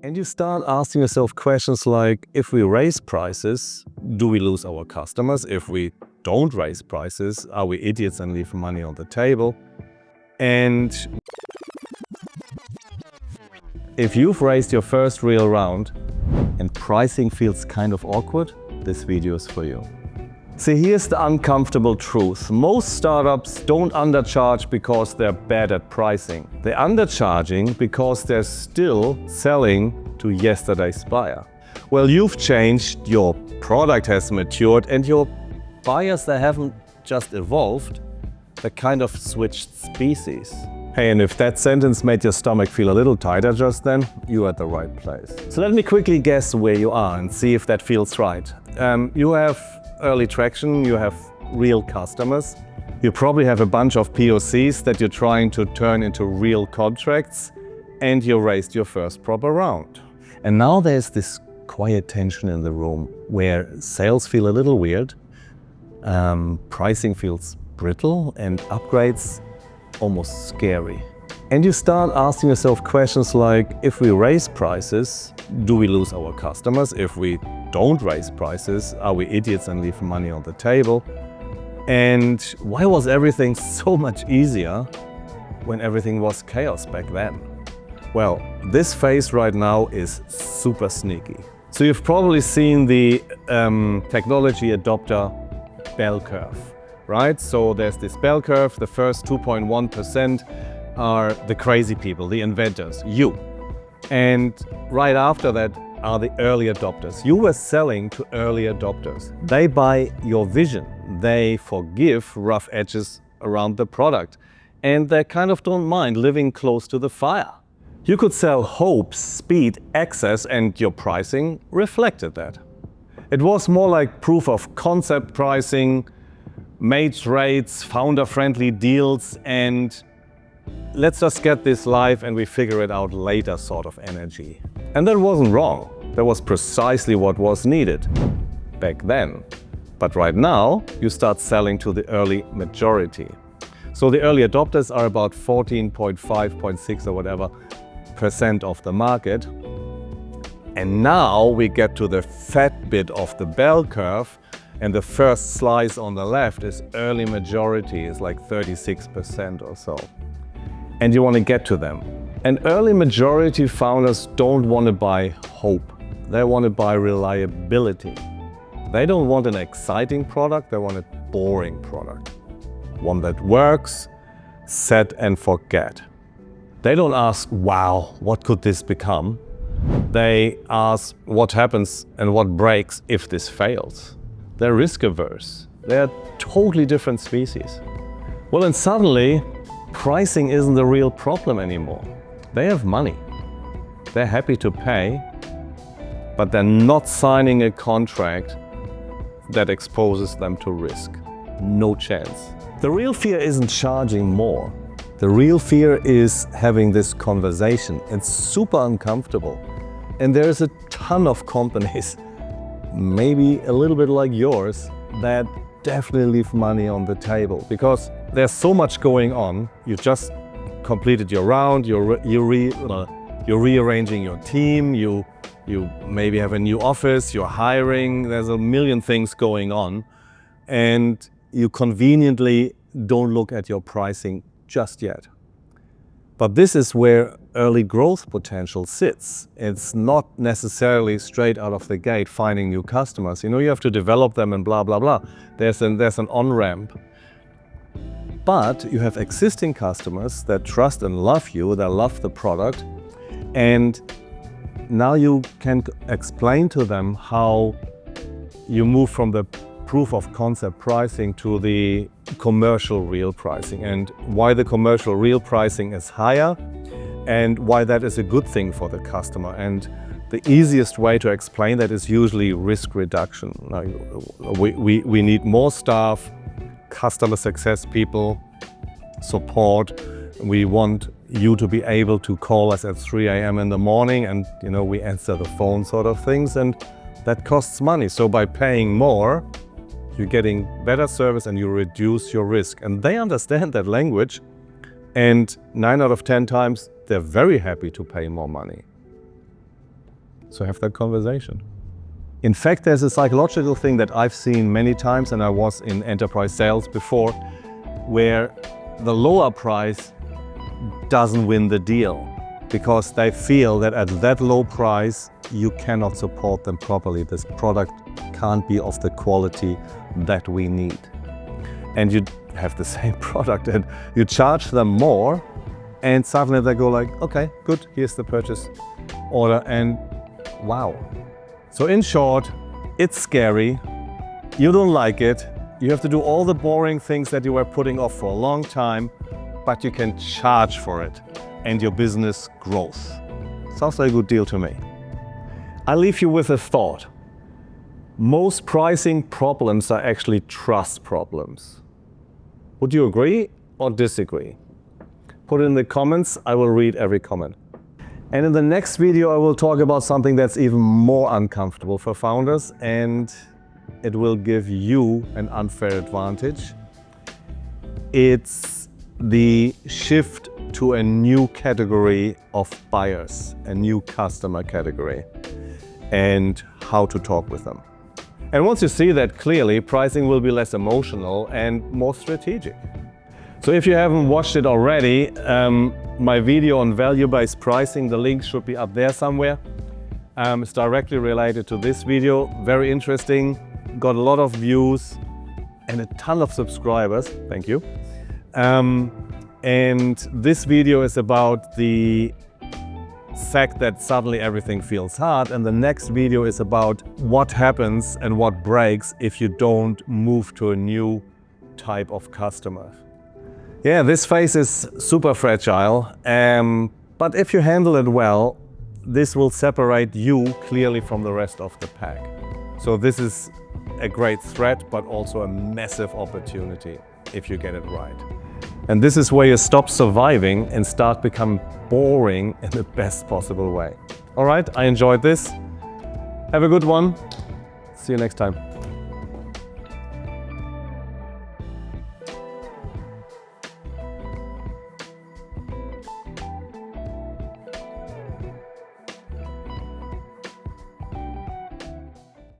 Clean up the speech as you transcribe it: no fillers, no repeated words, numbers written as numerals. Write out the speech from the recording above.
And you start asking yourself questions like, if we raise prices, do we lose our customers? If we don't raise prices, are we idiots and leave money on the table? And if you've raised your first real round and pricing feels kind of awkward, this video is for you. See, here's the uncomfortable truth. Most startups don't undercharge because they're bad at pricing. They're undercharging because they're still selling to yesterday's buyer. Well, you've changed, your product has matured, and your buyers, they haven't just evolved, they kind of switched species. Hey, and if that sentence made your stomach feel a little tighter just then, you're at the right place. So let me quickly guess where you are and see if that feels right. You have early traction, you have real customers. You probably have a bunch of POCs that you're trying to turn into real contracts, and you raised your first proper round. And now there's this quiet tension in the room where sales feel a little weird, pricing feels brittle, and upgrades almost scary. And you start asking yourself questions like, if we raise prices, do we lose our customers? If we don't raise prices, are we idiots and leave money on the table? And why was everything so much easier when everything was chaos back then? Well, this phase right now is super sneaky. So you've probably seen the technology adopter bell curve, right? So there's this bell curve, the first 2.1% are the crazy people, the inventors, you. And right after that are the early adopters. You were selling to early adopters. They buy your vision. They forgive rough edges around the product. And they kind of don't mind living close to the fire. You could sell hope, speed, access, and your pricing reflected that. It was more like proof of concept pricing, made rates, founder-friendly deals, and let's just get this live and we figure it out later sort of energy. And that wasn't wrong. That was precisely what was needed back then. But right now, you start selling to the early majority. So the early adopters are about 14.5, 0.6 or whatever % of the market. And now we get to the fat bit of the bell curve, and the first slice on the left is early majority, is like 36% or so. And you want to get to them. And early majority founders don't want to buy hope. They want to buy reliability. They don't want an exciting product, they want a boring product. One that works, set and forget. They don't ask, wow, what could this become? They ask what happens and what breaks if this fails. They're risk averse. They're totally different species. Well, and suddenly, pricing isn't the real problem anymore. They have money. They're happy to pay, but they're not signing a contract that exposes them to risk. No chance. The real fear isn't charging more. The real fear is having this conversation. It's super uncomfortable. And there's a ton of companies, maybe a little bit like yours, that definitely leave money on the table because there's so much going on. You just completed your round, you're rearranging your team, you maybe have a new office, you're hiring, there's a million things going on, and you conveniently don't look at your pricing just yet. But this is where early growth potential sits. It's not necessarily straight out of the gate finding new customers. You know, you have to develop them and blah, blah, blah. There's an on-ramp. But you have existing customers that trust and love you, that love the product, and now you can explain to them how you move from the proof of concept pricing to the commercial real pricing, and why the commercial real pricing is higher and why that is a good thing for the customer. And the easiest way to explain that is usually risk reduction. We need more staff, customer success people, support. We want you to be able to call us at 3 a.m. in the morning and we answer the phone sort of things, and that costs money. So by paying more, you're getting better service and you reduce your risk. And they understand that language, and 9 out of 10 times they're very happy to pay more money. So have that conversation. In fact, there's a psychological thing that I've seen many times, and I was in enterprise sales before, where the lower price doesn't win the deal because they feel that at that low price, you cannot support them properly. This product can't be of the quality that we need. And you have the same product and you charge them more, and suddenly they go like, okay, good, here's the purchase order, and wow. So in short, it's scary, you don't like it, you have to do all the boring things that you were putting off for a long time, but you can charge for it and your business grows. Sounds like a good deal to me. I leave you with a thought. Most pricing problems are actually trust problems. Would you agree or disagree? Put it in the comments, I will read every comment. And in the next video, I will talk about something that's even more uncomfortable for founders, and it will give you an unfair advantage. It's the shift to a new category of buyers, a new customer category, and how to talk with them. And once you see that clearly, pricing will be less emotional and more strategic. So if you haven't watched it already, my video on value-based pricing, the link should be up there somewhere. It's directly related to this video. Very interesting, got a lot of views and a ton of subscribers. Thank you. And this video is about the fact that suddenly everything feels hard, and the next video is about what happens and what breaks if you don't move to a new type of customer. Yeah, this phase is super fragile, but if you handle it well, this will separate you clearly from the rest of the pack. So this is a great threat, but also a massive opportunity if you get it right. And this is where you stop surviving and start becoming boring in the best possible way. All right, I enjoyed this. Have a good one. See you next time.